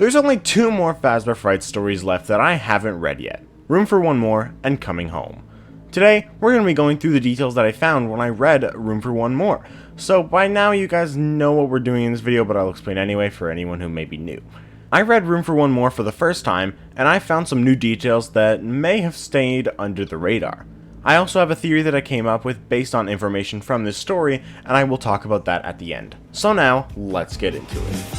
There's only 2 more Phasma Fright stories left that I haven't read yet. Room for One More and Coming Home. Today, we're going to be going through the details that I found when I read Room for One More. So by now you guys know what we're doing in this video, but I'll explain anyway for anyone who may be new. I read Room for One More for the first time, and I found some new details that may have stayed under the radar. I also have a theory that I came up with based on information from this story, and I will talk about that at the end. So now, let's get into it.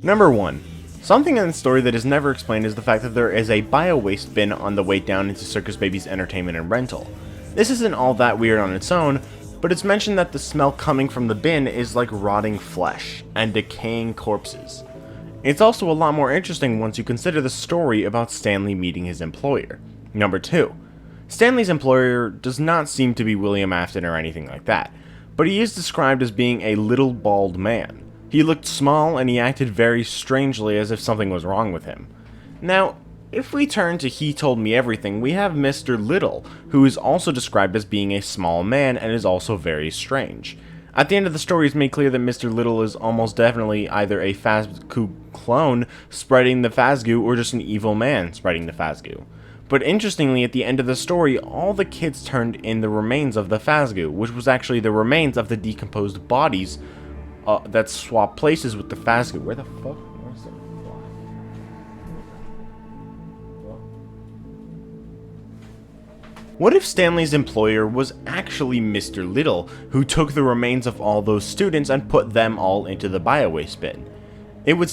Number 1. Something in the story that is never explained is the fact that there is a bio-waste bin on the way down into Circus Baby's entertainment and rental. This isn't all that weird on its own, but it's mentioned that the smell coming from the bin is like rotting flesh and decaying corpses. It's also a lot more interesting once you consider the story about Stanley meeting his employer. Number 2. Stanley's employer does not seem to be William Afton or anything like that, but he is described as being a little bald man. He looked small and he acted very strangely as if something was wrong with him. Now, if we turn to He Told Me Everything, we have Mr. Little, who is also described as being a small man and is also very strange. At the end of the story, it's made clear that Mr. Little is almost definitely either a Phasgoo clone spreading the Phasgoo or just an evil man spreading the Phasgoo. But interestingly, at the end of the story, all the kids turned in the remains of the Phasgoo, which was actually the remains of the decomposed bodies that swap places with the Phasgoo. Where the fuck? Where's the fly? What if Stanley's employer was actually Mr. Little, who took the remains of all those students and put them all into the bio-waste bin? It would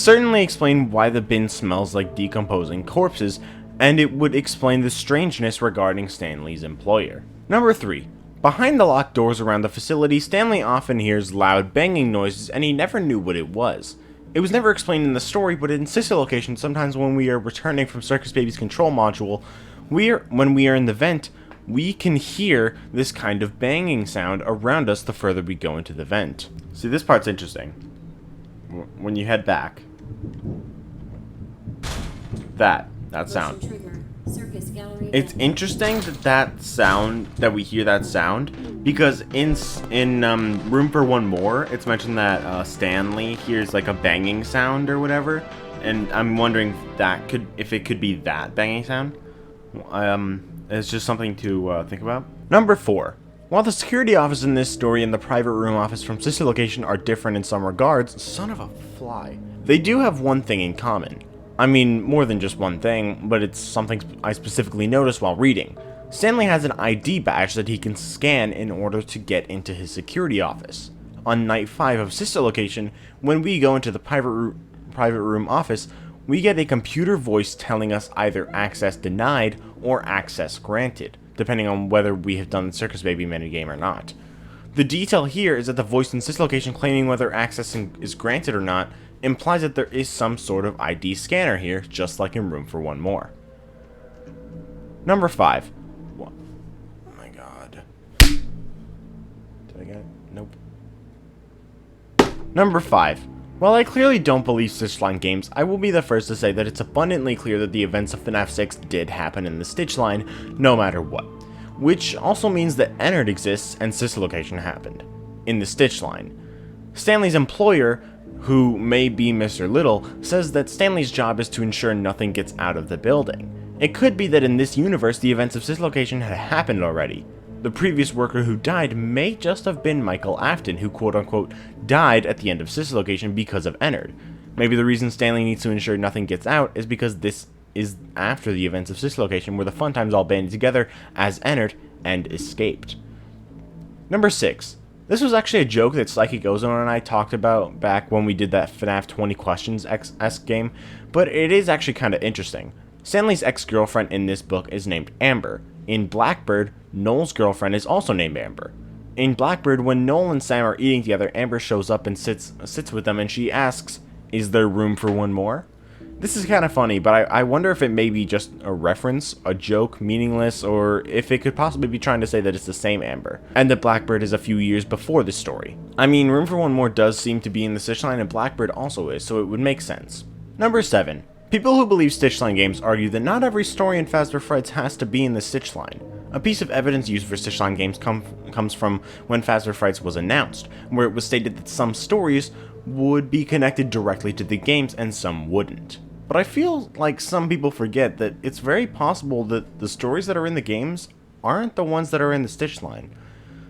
certainly explain why the bin smells like decomposing corpses, and it would explain the strangeness regarding Stanley's employer. Number 3. Behind the locked doors around the facility, Stanley often hears loud banging noises and he never knew what it was. It was never explained in the story, but in Sister Location, sometimes when we are returning from Circus Baby's control module, when we are in the vent, we can hear this kind of banging sound around us the further we go into the vent. See, this part's interesting. When you head back, that sound. It's interesting that we hear that sound, because in Room for One More, it's mentioned that Stanley hears like a banging sound or whatever, and I'm wondering if it could be that banging sound. It's just something to think about. Number 4. While the security office in this story and the private room office from Sister Location are different in some regards, son of a fly, they do have one thing in common. I mean, more than just one thing, but it's something I specifically noticed while reading. Stanley has an ID badge that he can scan in order to get into his security office. On night 5 of Sister Location, when we go into the private room office, we get a computer voice telling us either access denied or access granted, depending on whether we have done the Circus Baby minigame or not. The detail here is that the voice in Sister Location claiming whether access is granted or not implies that there is some sort of ID scanner here, just like in Room for One More. Number 5. Oh my god. Did I get it? Nope. Number 5. While I clearly don't believe Stitchline games, I will be the first to say that it's abundantly clear that the events of FNAF 6 did happen in the Stitchline, no matter what. Which also means that Ennard exists and Sister Location happened. In the Stitchline. Stanley's employer, who may be Mr. Little, says that Stanley's job is to ensure nothing gets out of the building. It could be that in this universe the events of Sister Location had happened already. The previous worker who died may just have been Michael Afton, who quote-unquote died at the end of Sister Location because of Ennard. Maybe the reason Stanley needs to ensure nothing gets out is because this is after the events of Sister Location, where the Fun Times all banded together as Ennard and escaped. Number 6. This was actually a joke that Psychic Ozone and I talked about back when we did that FNAF 20 Questions esque game, but it is actually kind of interesting. Stanley's ex-girlfriend in this book is named Amber. In Blackbird, Noel's girlfriend is also named Amber. In Blackbird, when Noel and Sam are eating together, Amber shows up and sits with them and she asks, "Is there room for one more?" This is kind of funny, but I wonder if it may be just a reference, a joke, meaningless, or if it could possibly be trying to say that it's the same Amber, and that Blackbird is a few years before this story. I mean, Room for One More does seem to be in the Stitchline, and Blackbird also is, so it would make sense. Number 7. People who believe Stitchline games argue that not every story in Phasma Frights has to be in the Stitchline. A piece of evidence used for Stitchline games comes from when Phasma Frights was announced, where it was stated that some stories would be connected directly to the games and some wouldn't. But I feel like some people forget that it's very possible that the stories that are in the games aren't the ones that are in the Stitchline.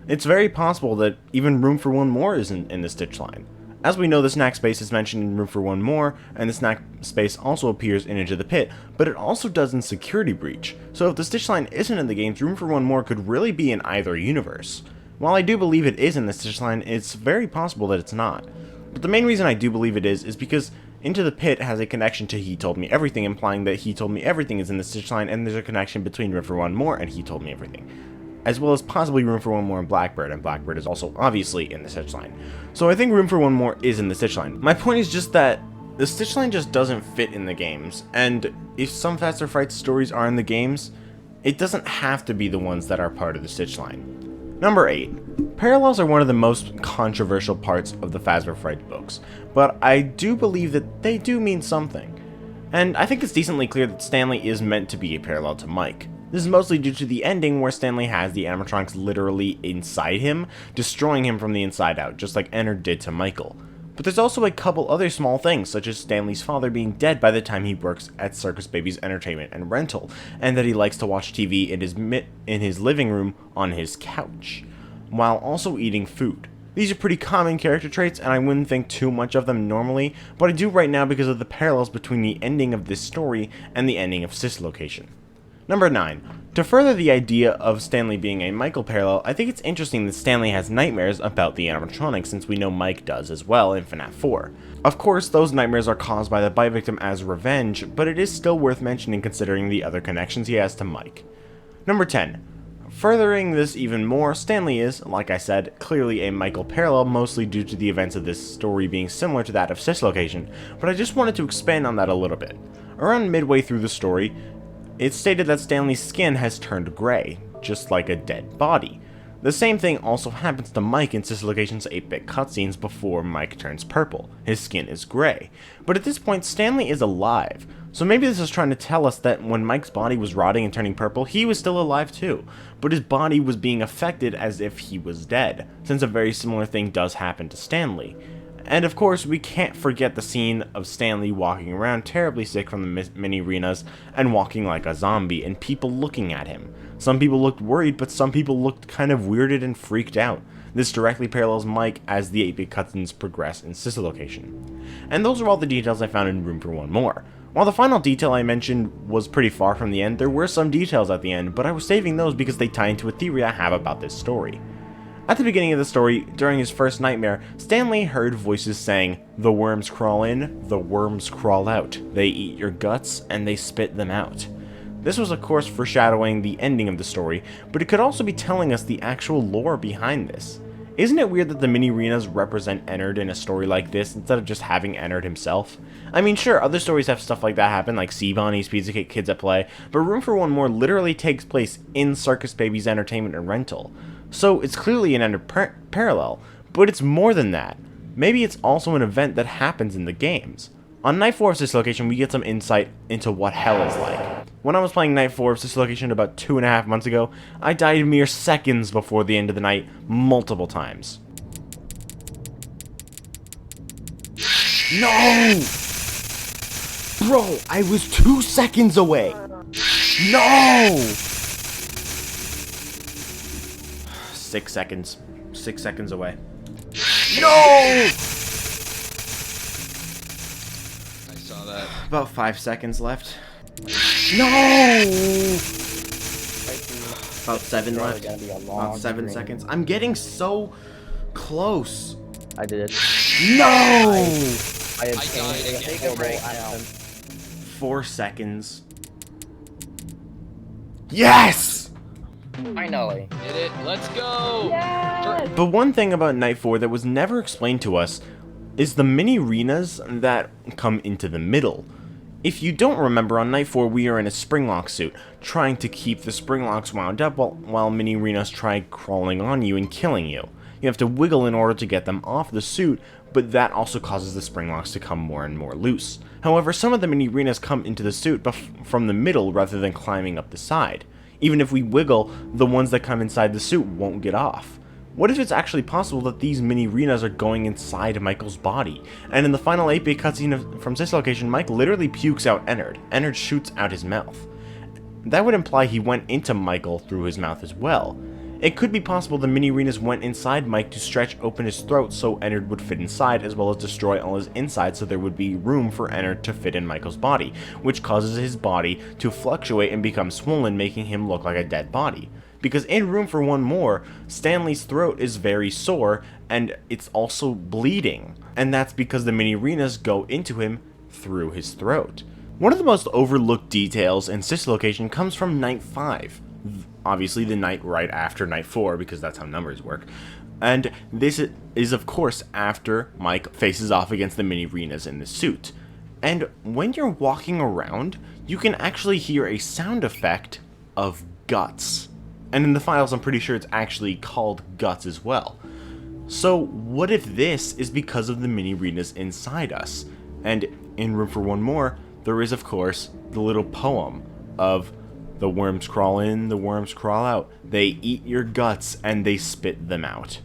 It's very possible that even Room for One More isn't in the Stitchline. As we know, the snack space is mentioned in Room for One More, and the snack space also appears in Into the Pit, but it also does in Security Breach. So if the Stitchline isn't in the games, Room for One More could really be in either universe. While I do believe it is in the Stitchline, it's very possible that it's not. But the main reason I do believe it is because Into the Pit has a connection to He Told Me Everything, implying that He Told Me Everything is in the Stitchline, and there's a connection between Room for One More and He Told Me Everything, as well as possibly Room for One More and Blackbird, and Blackbird is also obviously in the Stitchline. So I think Room for One More is in the Stitchline. My point is just that the Stitchline just doesn't fit in the games, and if some Phasma Frights stories are in the games, it doesn't have to be the ones that are part of the Stitchline. Number 8. Parallels are one of the most controversial parts of the Phasma Frights books, but I do believe that they do mean something. And I think it's decently clear that Stanley is meant to be a parallel to Mike. This is mostly due to the ending where Stanley has the animatronics literally inside him, destroying him from the inside out, just like Ennard did to Michael. But there's also a couple other small things, such as Stanley's father being dead by the time he works at Circus Baby's Entertainment and Rental, and that he likes to watch TV in his living room on his couch, while also eating food. These are pretty common character traits, and I wouldn't think too much of them normally, but I do right now because of the parallels between the ending of this story and the ending of Dislocation. Number 9. To further the idea of Stanley being a Michael parallel, I think it's interesting that Stanley has nightmares about the animatronics, since we know Mike does as well in FNAF 4. Of course, those nightmares are caused by the bite victim as revenge, but it is still worth mentioning considering the other connections he has to Mike. Number 10. Furthering this even more, Stanley is, like I said, clearly a Michael parallel, mostly due to the events of this story being similar to that of Dislocation, but I just wanted to expand on that a little bit. Around midway through the story, it's stated that Stanley's skin has turned gray, just like a dead body. The same thing also happens to Mike in Dislocation's 8-bit cutscenes before Mike turns purple. His skin is gray. But at this point, Stanley is alive. So maybe this is trying to tell us that when Mike's body was rotting and turning purple, he was still alive too. But his body was being affected as if he was dead, since a very similar thing does happen to Stanley. And of course, we can't forget the scene of Stanley walking around terribly sick from the mini-arenas and walking like a zombie and people looking at him. Some people looked worried, but some people looked kind of weirded and freaked out. This directly parallels Mike as the 8-bit cutscenes progress in Dislocation. And those are all the details I found in Room for One More. While the final detail I mentioned was pretty far from the end, there were some details at the end, but I was saving those because they tie into a theory I have about this story. At the beginning of the story, during his first nightmare, Stanley heard voices saying, "The worms crawl in, the worms crawl out. They eat your guts, and they spit them out." This was of course foreshadowing the ending of the story, but it could also be telling us the actual lore behind this. Isn't it weird that the mini-arenas represent Ennard in a story like this instead of just having Ennard himself? I mean, sure, other stories have stuff like that happen, like Sea Bonnie's Pizza Cake Kids at Play, but Room for One More literally takes place in Circus Baby's Entertainment and Rental. So it's clearly an Ennard parallel, but it's more than that. Maybe it's also an event that happens in the games. On Night 4 of Dislocation, we get some insight into what hell is like. When I was playing Night 4 of Dislocation about 2.5 months ago, I died mere seconds before the end of the night, multiple times. No! Bro, I was 2 seconds away! No! 6 seconds. 6 seconds away. No! I saw that. About 5 seconds left. No! About 7 left. About 7 seconds. I'm getting so close. I did it. No! I have died again right now. 4 seconds. Yes! Finally. Did it. Let's go. Yes! But one thing about Night 4 that was never explained to us is the mini-arenas that come into the middle. If you don't remember, on Night 4 we are in a Springlock suit, trying to keep the Springlocks wound up while mini-arenas try crawling on you and killing you. You have to wiggle in order to get them off the suit, but that also causes the spring locks to come more and more loose. However, some of the mini-Rinas come into the suit from the middle rather than climbing up the side. Even if we wiggle, the ones that come inside the suit won't get off. What if it's actually possible that these mini-Rinas are going inside Michael's body? And in the final 8-bit cutscene from Dislocation, Mike literally pukes out Ennard. Ennard shoots out his mouth. That would imply he went into Michael through his mouth as well. It could be possible the mini-Rinas went inside Mike to stretch open his throat so Ennard would fit inside, as well as destroy all his insides so there would be room for Ennard to fit in Michael's body, which causes his body to fluctuate and become swollen, making him look like a dead body. Because in Room for One More, Stanley's throat is very sore, and it's also bleeding. And that's because the mini-Rinas go into him through his throat. One of the most overlooked details in Dislocation comes from Night 5. Obviously the night right after Night 4, because that's how numbers work. And this is of course after Mike faces off against the mini-Rinas in the suit. And when you're walking around, you can actually hear a sound effect of guts. And in the files, I'm pretty sure it's actually called guts as well. So what if this is because of the mini-Rinas inside us? And in Room for One More, there is of course the little poem of the worms crawl in, the worms crawl out. They eat your guts and they spit them out.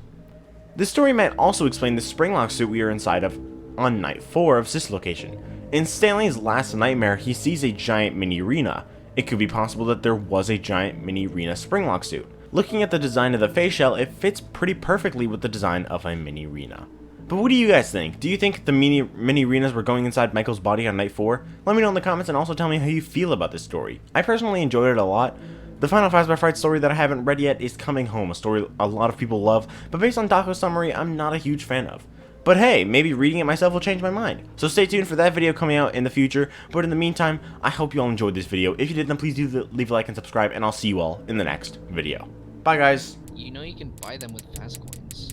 This story might also explain the springlock suit we are inside of on Night 4 of Dislocation. In Stanley's last nightmare, he sees a giant mini-Rina. It could be possible that there was a giant mini-Rina springlock suit. Looking at the design of the face shell, it fits pretty perfectly with the design of a mini-Rina. But what do you guys think? Do you think the mini-Rinas were going inside Michael's body on Night 4? Let me know in the comments and also tell me how you feel about this story. I personally enjoyed it a lot. The final Fazbear Fright story that I haven't read yet is Coming Home, a story a lot of people love, but based on Dako's summary, I'm not a huge fan of. But hey, maybe reading it myself will change my mind. So stay tuned for that video coming out in the future, but in the meantime, I hope you all enjoyed this video. If you did, then please do leave a like and subscribe, and I'll see you all in the next video. Bye guys! You know you can buy them with fast coins.